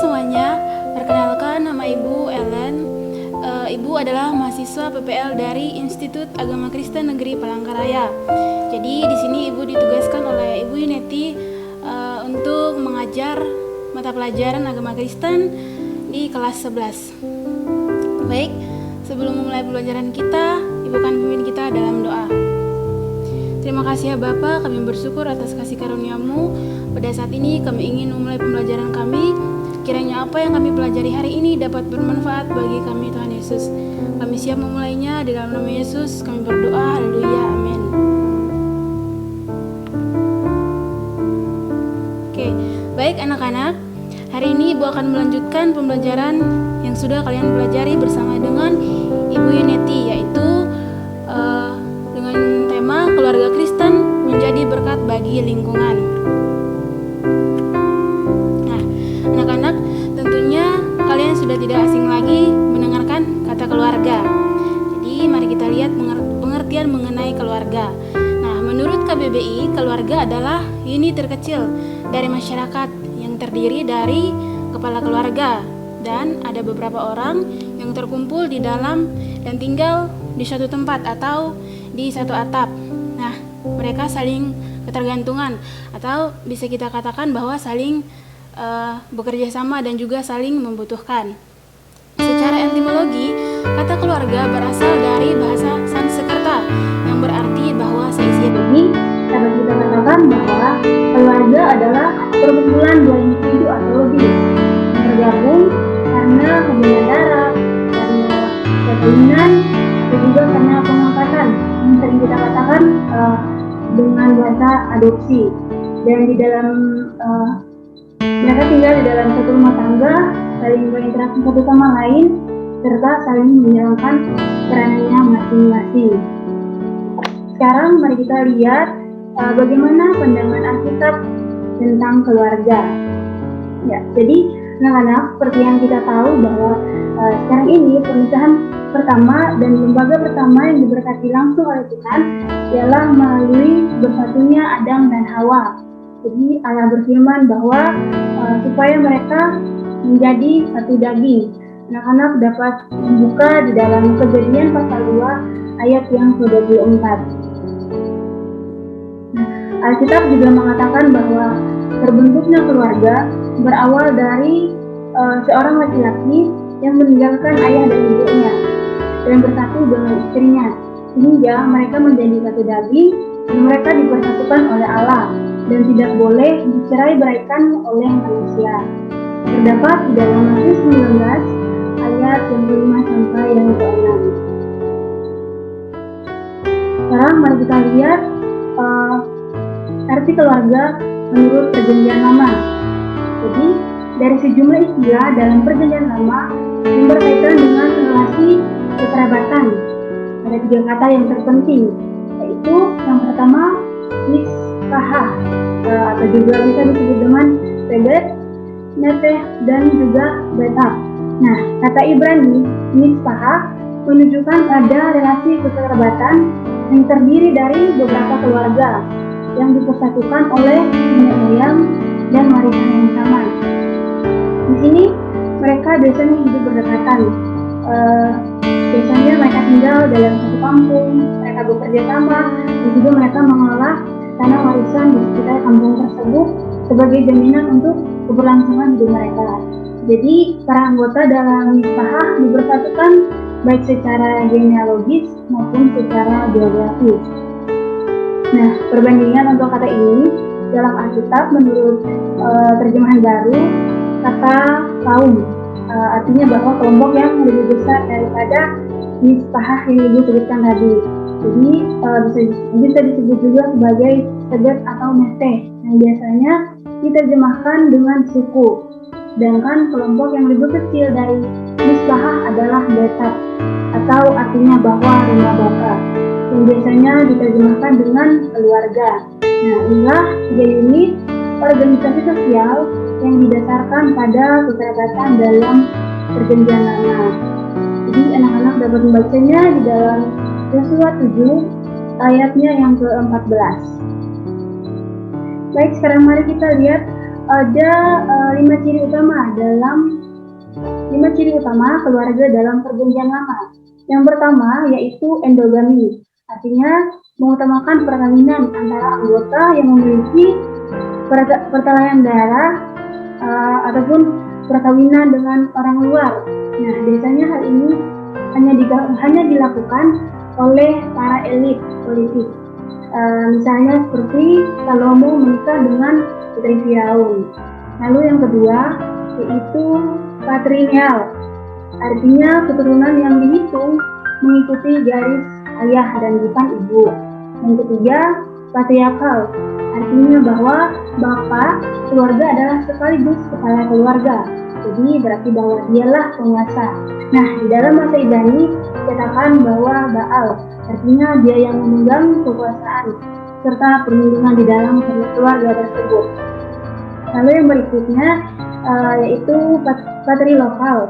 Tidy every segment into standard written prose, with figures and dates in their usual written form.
semuanya, perkenalkan nama Ibu Ellen. Ibu adalah mahasiswa PPL dari Institut Agama Kristen Negeri Palangkaraya. Jadi di sini Ibu ditugaskan oleh Ibu Yuneti untuk mengajar mata pelajaran agama Kristen di kelas 11. Baik, sebelum memulai pelajaran kita, Ibu akan pimpin kita dalam doa. Terima kasih ya Bapak, kami bersyukur atas kasih karunia-Mu. Pada saat ini kami ingin memulai pembelajaran kami. Kiranya apa yang kami pelajari hari ini dapat bermanfaat bagi kami Tuhan Yesus. Kami siap memulainya di dalam nama Yesus. Kami berdoa, haleluya, amin. Oke, baik anak-anak. Hari ini Ibu akan melanjutkan pembelajaran yang sudah kalian pelajari bersama dengan Ibu Yuneti, yaitu dengan tema keluarga Kristen menjadi berkat bagi lingkungan. Nah, anak-anak, tentunya kalian sudah tidak asing lagi mendengarkan kata keluarga. Jadi mari kita lihat pengertian mengenai keluarga. Nah, menurut KBBI, keluarga adalah unit terkecil dari masyarakat yang terdiri dari kepala keluarga dan ada beberapa orang yang terkumpul di dalam dan tinggal di suatu tempat atau di satu atap. Nah, mereka saling ketergantungan atau bisa kita katakan bahwa saling bekerja sama dan juga saling membutuhkan. Secara etimologi, kata keluarga berasal dari bahasa Sanskerta yang berarti bahwa seisi ini dapat kita katakan bahwa keluarga adalah perkumpulan dua individu atau lebih yang bergabung karena hubungan darah, karena perkawinan, atau juga karena pengangkatan yang sering kita katakan dengan bahasa adopsi. Dan di dalam mereka tinggal di dalam satu rumah tangga, saling berinteraksi satu sama lain, serta saling menjalankan peranannya masing-masing. Sekarang mari kita lihat bagaimana pandangan Alkitab tentang keluarga. Ya, jadi anak-anak, seperti yang kita tahu bahwa sekarang ini pernikahan pertama dan lembaga pertama yang diberkati langsung oleh Tuhan ialah melalui bersatunya Adam dan Hawa. Jadi Allah berfirman bahwa supaya mereka menjadi satu daging. Anak-anak dapat membuka di dalam Kejadian pasal 2 ayat yang ke-24. Alkitab juga mengatakan bahwa terbentuknya keluarga berawal dari seorang laki-laki yang meninggalkan ayah dan ibunya dan bersatu dengan istrinya, sehingga mereka menjadi satu daging dan mereka dipersatukan oleh Allah dan tidak boleh dicerai-beraikan oleh manusia. Terdapat di dalam Matius 19 ayat yang ke-5 sampai yang ke-6. Sekarang mari kita lihat arti keluarga menurut Perjanjian Lama. Jadi dari sejumlah istilah dalam Perjanjian Lama yang berkaitan dengan relasi kekerabatan, ada 3 kata yang terpenting, yaitu yang pertama mispahah, atau juga bisa disebut dengan sebet, neteh, dan juga betap. Nah, kata Ibrani mispahah menunjukkan pada relasi kekerabatan yang terdiri dari beberapa keluarga yang dipersatukan oleh nenek moyang dan warisan yang sama. Di sini mereka biasanya hidup berdekatan. Biasanya mereka tinggal dalam satu kampung, mereka bekerja sama, dan juga mereka mengolah tanah warisan di sekitar kampung tersebut sebagai jaminan untuk keberlangsungan hidup mereka. Jadi para anggota dalam mispahah dipersatukan baik secara genealogis maupun secara biografis. Nah, perbandingan untuk kata ini dalam Alkitab menurut terjemahan baru, kata kaum artinya bahwa kelompok yang lebih besar daripada mispahah yang Ibu sebutkan tadi. Jadi bisa disebut juga sebagai sebet atau neteh yang biasanya diterjemahkan dengan suku. Sedangkan kelompok yang lebih kecil dari mispahah adalah betap atau artinya bahwa rumah bapa, yang biasanya diterjemahkan dengan keluarga. Nah, inilah 3 unit organisasi sosial yang didasarkan pada kekerabatan dalam Perjanjian Lama. Jadi anak-anak dapat membacanya di dalam Yosua 7 ayatnya yang ke-14. Baik, sekarang mari kita lihat Ada 5 ciri utama keluarga dalam perjanjian lama. Yang pertama yaitu endogami, artinya mengutamakan perkawinan antara anggota yang memiliki pertalian darah ataupun perkawinan dengan orang luar. Nah, biasanya hal ini hanya dilakukan oleh para elit politik. Misalnya seperti Salomo menikah dengan putri Firaun. Lalu yang kedua yaitu patrilineal, artinya keturunan yang dihitung mengikuti garis ayah dan bukan ibu. Yang ketiga patriarkal, artinya bahwa bapak keluarga adalah sekaligus kepala keluarga. Jadi berarti bahwa dialah penguasa. Nah, di dalam masa Ibrani dikatakan bahwa Baal, artinya dia yang memegang kekuasaan serta perlindungan di dalam keluarga tersebut. Lalu yang berikutnya yaitu patrilokal,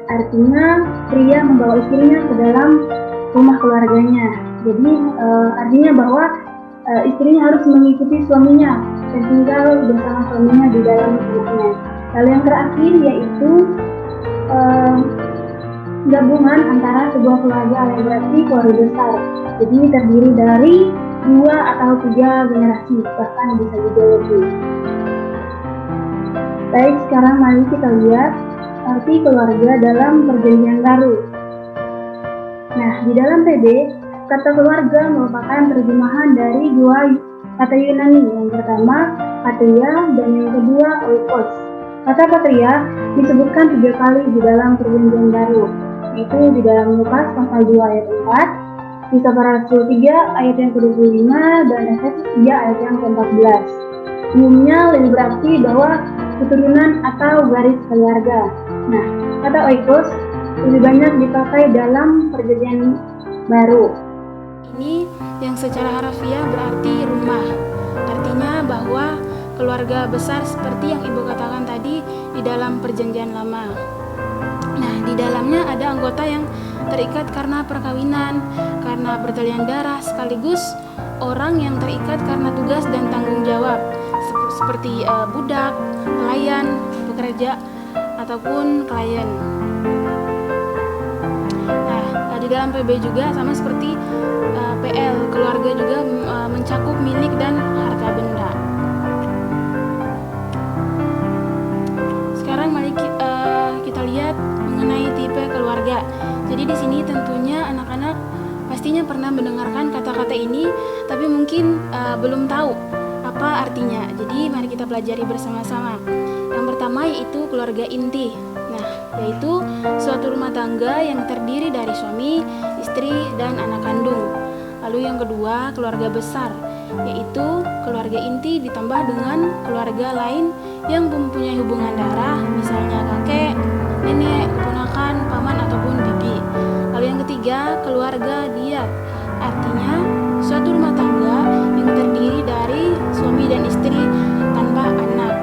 artinya pria membawa istrinya ke dalam rumah keluarganya. Jadi artinya bahwa istrinya harus mengikuti suaminya dan tinggal bersama suaminya di dalam rumahnya. Lalu yang terakhir yaitu gabungan antara sebuah keluarga yang berarti keluarga besar. Jadi terdiri dari 2 atau 3 generasi, bahkan bisa juga lebih. Baik, sekarang mari kita lihat arti keluarga dalam perjanjian baru. Nah, di dalam PB, kata keluarga merupakan terjemahan dari 2 kata Yunani. Yang pertama, patria, dan yang kedua, oikos. Kata patria disebutkan 3 kali di dalam perjanjian baru, yaitu di dalam Lukas pasal 2 ayat 4, Kisah Para Rasul 3 ayat yang ke-25, dan Efesus 3 ayat yang ke-14. Umumnya lebih berarti bahwa keturunan atau garis keluarga. Nah, kata oikos lebih banyak dipakai dalam perjanjian baru. Ini yang secara harfiah berarti rumah. Artinya bahwa keluarga besar seperti yang Ibu katakan tadi di dalam perjanjian lama. Nah, di dalamnya ada anggota yang terikat karena perkawinan, karena pertalian darah, sekaligus orang yang terikat karena tugas dan tanggung jawab, seperti budak, pelayan, pekerja, ataupun klien. Nah, di dalam PB juga sama seperti PL, keluarga juga mencakup milik dan harta benda. Sekarang mari kita lihat mengenai tipe keluarga. Jadi di sini tentunya anak-anak pastinya pernah mendengarkan kata-kata ini, tapi mungkin belum tahu apa artinya. Jadi mari kita pelajari bersama-sama. Yang pertama yaitu keluarga inti. Nah, yaitu suatu rumah tangga yang terdiri dari suami, istri, dan anak kandung. Lalu yang kedua, keluarga besar, yaitu keluarga inti ditambah dengan keluarga lain yang mempunyai hubungan darah, misalnya kakek, nenek, keponakan, paman, ataupun bibi. Lalu yang ketiga, keluarga diat, artinya suatu rumah tangga yang terdiri dari suami dan istri tanpa anak.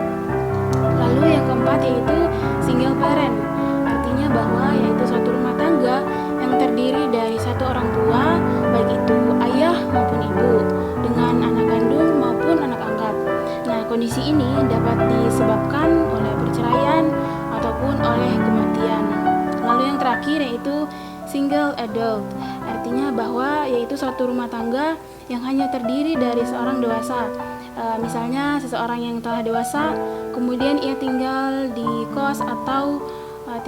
Lalu yang keempat yaitu single parent, artinya bahwa yaitu suatu rumah tangga yang terdiri dari satu orang tua, baik itu ayah maupun ibu, dengan anak kandung maupun anak angkat. Nah, kondisi ini dapat disebabkan oleh perceraian ataupun oleh kematian. Lalu yang terakhir yaitu single adult, artinya bahwa yaitu suatu rumah tangga yang hanya terdiri dari seorang dewasa. Misalnya seseorang yang telah dewasa, kemudian ia tinggal di kos atau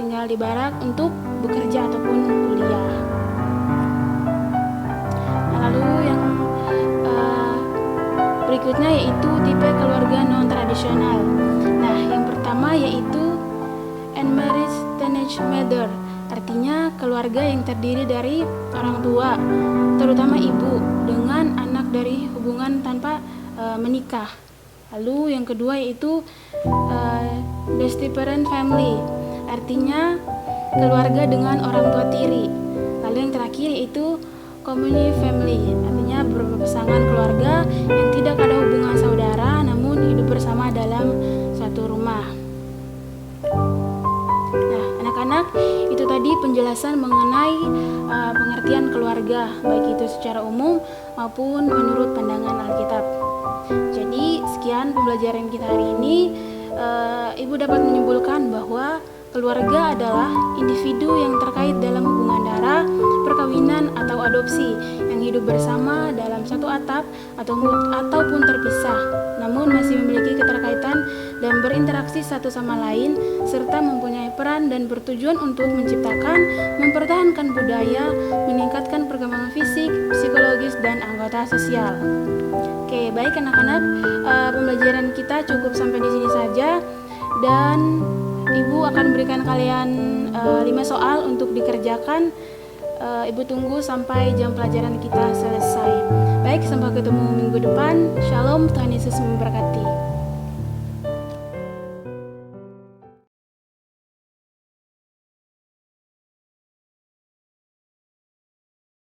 tinggal di barak untuk bekerja ataupun kuliah. Nah, lalu yang berikutnya yaitu tipe keluarga non-tradisional. Nah, yang pertama yaitu unmarried teenage mother, artinya keluarga yang terdiri dari orang tua, terutama ibu, dengan anak dari hubungan tanpa menikah. Lalu yang kedua yaitu disparate family, artinya keluarga dengan orang tua tiri. Lalu yang terakhir yaitu community family, artinya berpasangan keluarga yang tidak ada hubungan saudara namun hidup bersama dalam satu rumah. Nah, anak-anak, itu tadi penjelasan mengenai pengertian keluarga, baik itu secara umum maupun menurut pandangan Alkitab. Jadi sekian pembelajaran kita hari ini. Ibu dapat menyimpulkan bahwa keluarga adalah individu yang terkait dalam hubungan darah, perkawinan atau adopsi yang hidup bersama dalam satu atap ataupun terpisah, namun masih memiliki keterkaitan dan berinteraksi satu sama lain serta mempunyai peran dan bertujuan untuk menciptakan, mempertahankan budaya, meningkatkan perkembangan fisik, psikologis dan anggota sosial. Oke, baik anak-anak, pembelajaran kita cukup sampai di sini saja dan Ibu akan berikan kalian 5 soal untuk dikerjakan. Ibu tunggu sampai jam pelajaran kita selesai. Baik, sampai ketemu minggu depan. Shalom, Tuhan Yesus memberkati.